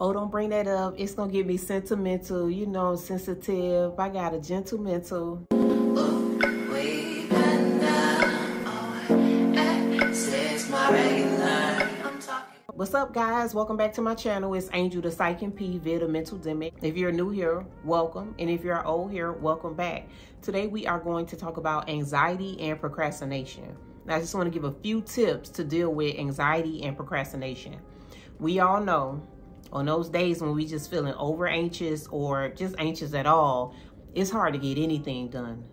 Oh, don't bring that up. It's gonna get me sentimental, you know, sensitive. I got a gentle mental. What's up, guys? Welcome back to my channel. It's Angel the Psych and P Vid, a mental demic. If you're new here, welcome. And if you're old here, welcome back. Today we are going to talk about anxiety and procrastination. Now, I just want to give a few tips to deal with anxiety and procrastination. We all know on those days when we just feeling over anxious or just anxious at all, it's hard to get anything done.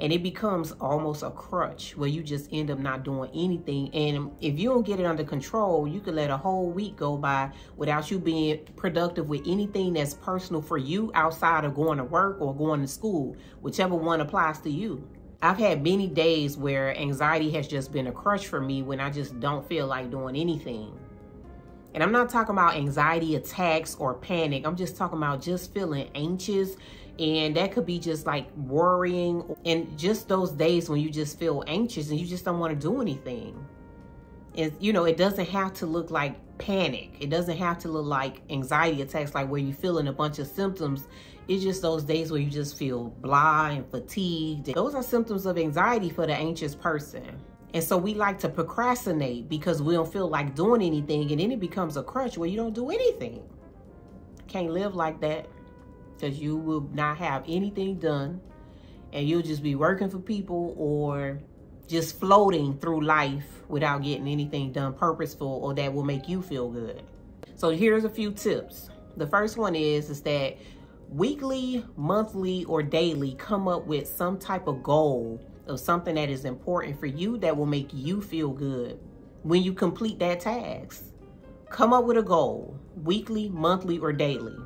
And it becomes almost a crutch where you just end up not doing anything. And if you don't get it under control, you could let a whole week go by without you being productive with anything that's personal for you outside of going to work or going to school, whichever one applies to you. I've had many days where anxiety has just been a crutch for me when I just don't feel like doing anything. And I'm not talking about anxiety attacks or panic. I'm just talking about just feeling anxious. And that could be just like worrying, and just those days when you just feel anxious and you just don't want to do anything. And you know, it doesn't have to look like panic. It doesn't have to look like anxiety attacks, like where you're feeling a bunch of symptoms. It's just those days where you just feel blah and fatigued. Those are symptoms of anxiety for the anxious person. And so we like to procrastinate because we don't feel like doing anything, and then it becomes a crutch where you don't do anything. Can't live like that, because you will not have anything done, and you'll just be working for people or just floating through life without getting anything done purposeful or that will make you feel good. So here's a few tips. The first one is that weekly, monthly, or daily, come up with some type of goal of something that is important for you that will make you feel good when you complete that task. Come up with a goal, weekly, monthly, or daily.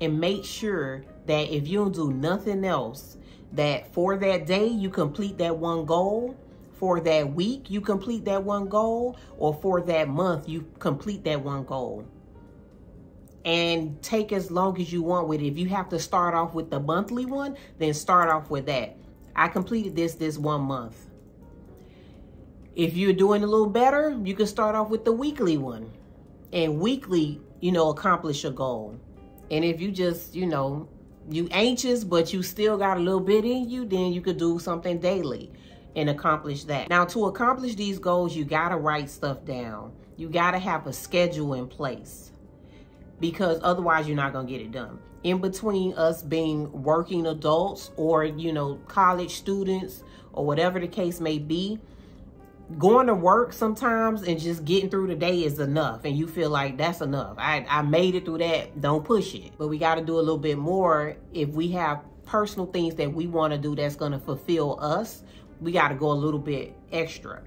And make sure that if you don't do nothing else, that for that day, you complete that one goal. For that week, you complete that one goal. Or for that month, you complete that one goal. And take as long as you want with it. If you have to start off with the monthly one, then start off with that. I completed this 1 month. If you're doing a little better, you can start off with the weekly one. And weekly, you know, accomplish your goal. And if you just, you know, you anxious, but you still got a little bit in you, then you could do something daily and accomplish that. Now, to accomplish these goals, you got to write stuff down. You got to have a schedule in place, because otherwise you're not going to get it done. In between us being working adults or, you know, college students or whatever the case may be, going to work sometimes and just getting through the day is enough, and you feel like that's enough. I made it through that. Don't push it. But we got to do a little bit more. If we have personal things that we want to do that's going to fulfill us, we got to go a little bit extra.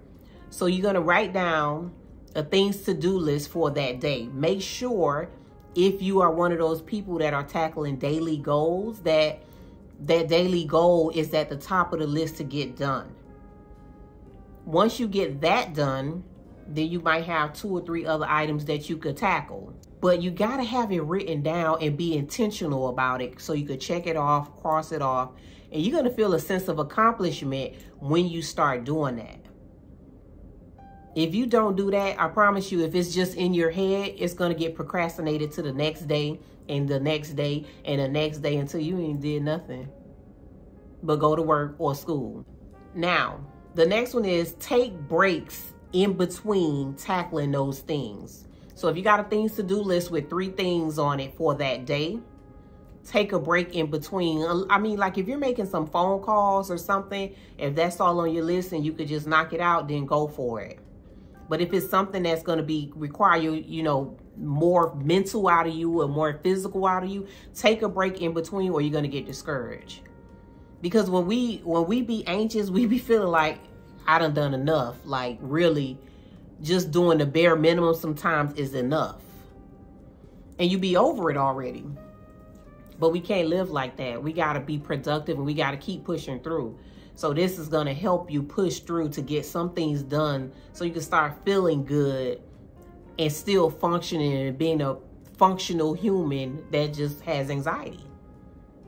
So you're going to write down a things to do list for that day. Make sure, if you are one of those people that are tackling daily goals, that daily goal is at the top of the list to get done. Once you get that done, then you might have 2 or 3 other items that you could tackle. But you got to have it written down and be intentional about it so you could check it off, cross it off, and you're going to feel a sense of accomplishment when you start doing that. If you don't do that, I promise you, if it's just in your head, it's going to get procrastinated to the next day and the next day and the next day until you ain't did nothing but go to work or school. Now, the next one is take breaks in between tackling those things. So if you got a things to do list with 3 things on it for that day, take a break in between. I mean, like if you're making some phone calls or something, if that's all on your list and you could just knock it out, then go for it. But if it's something that's going to require you know, more mental out of you or more physical out of you, take a break in between or you're going to get discouraged. Because when we be anxious, we be feeling like, I done enough. Like, really, just doing the bare minimum sometimes is enough. And you be over it already. But we can't live like that. We got to be productive and we got to keep pushing through. So this is going to help you push through to get some things done so you can start feeling good and still functioning and being a functional human that just has anxiety.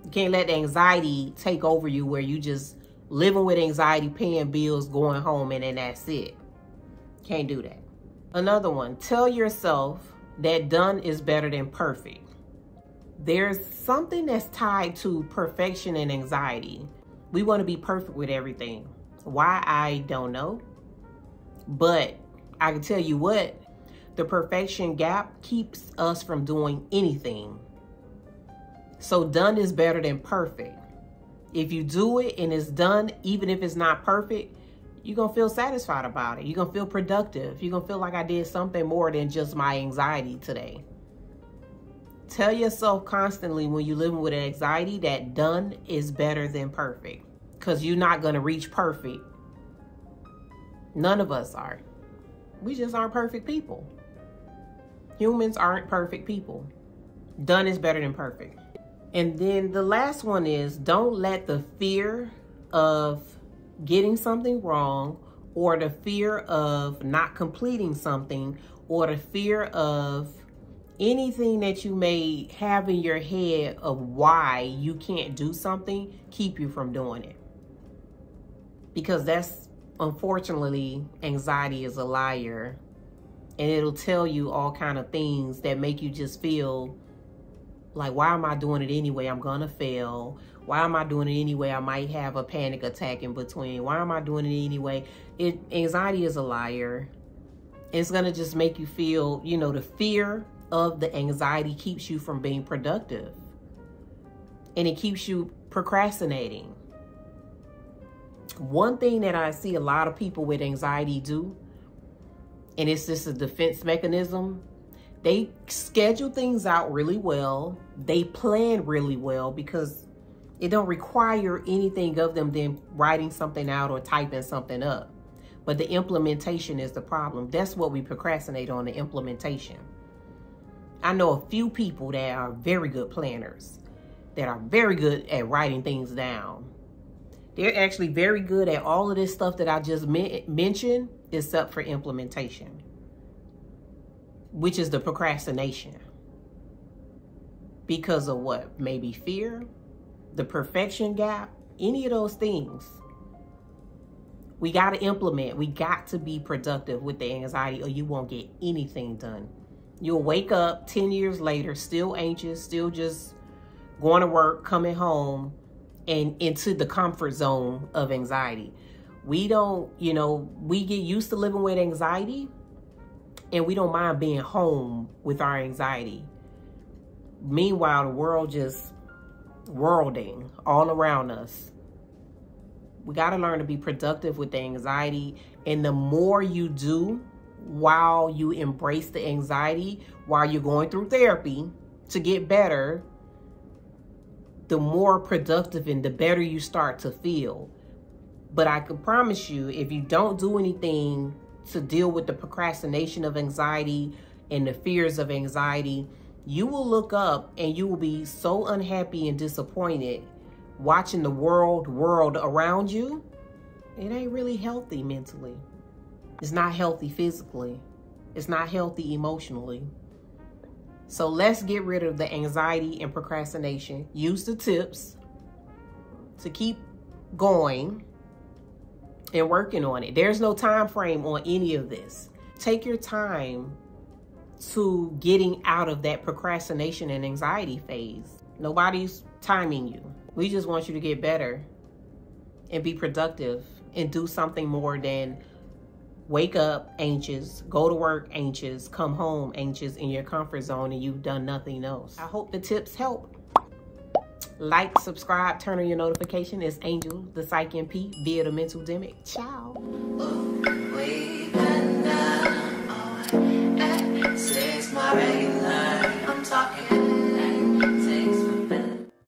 You can't let the anxiety take over you where you just living with anxiety, paying bills, going home, and then that's it. Can't do that. Another one, tell yourself that done is better than perfect. There's something that's tied to perfection and anxiety. We want to be perfect with everything. Why, I don't know. But I can tell you what, the perfection gap keeps us from doing anything. So done is better than perfect. If you do it and it's done, even if it's not perfect, you're going to feel satisfied about it. You're going to feel productive. You're going to feel like I did something more than just my anxiety today. Tell yourself constantly when you're living with anxiety that done is better than perfect, because you're not going to reach perfect. None of us are. We just aren't perfect people. Humans aren't perfect people. Done is better than perfect. And then the last one is, don't let the fear of getting something wrong, or the fear of not completing something, or the fear of anything that you may have in your head of why you can't do something, keep you from doing it. Because that's, unfortunately, anxiety is a liar. And it'll tell you all kind of things that make you just feel like, why am I doing it anyway? I'm gonna fail. Why am I doing it anyway? I might have a panic attack in between. Why am I doing it anyway? Anxiety is a liar. It's gonna just make you feel, you know, the fear of the anxiety keeps you from being productive. And it keeps you procrastinating. One thing that I see a lot of people with anxiety do, and it's just a defense mechanism, they schedule things out really well. They plan really well because it don't require anything of them than writing something out or typing something up. But the implementation is the problem. That's what we procrastinate on, the implementation. I know a few people that are very good planners, that are very good at writing things down. They're actually very good at all of this stuff that I just mentioned, except for implementation, which is the procrastination. Because of what? Maybe fear, the perfection gap, any of those things. We got to implement. We got to be productive with the anxiety, or you won't get anything done. You'll wake up 10 years later, still anxious, still just going to work, coming home, and into the comfort zone of anxiety. We don't, we get used to living with anxiety, and we don't mind being home with our anxiety. Meanwhile, the world just worlding all around us. We got to learn to be productive with the anxiety. And the more you do while you embrace the anxiety, while you're going through therapy to get better, the more productive and the better you start to feel. But I can promise you, if you don't do anything to deal with the procrastination of anxiety and the fears of anxiety, you will look up and you will be so unhappy and disappointed watching the world around you. It ain't really healthy mentally. It's not healthy physically. It's not healthy emotionally. So let's get rid of the anxiety and procrastination. Use the tips to keep going and working on it. There's no time frame on any of this. Take your time to getting out of that procrastination and anxiety phase. Nobody's timing you. We just want you to get better and be productive and do something more than wake up anxious, go to work anxious, come home anxious in your comfort zone, and you've done nothing else. I hope the tips help. Like, subscribe, turn on your notification. It's Angel, the Psych MP, via the Mental Demic. Ciao.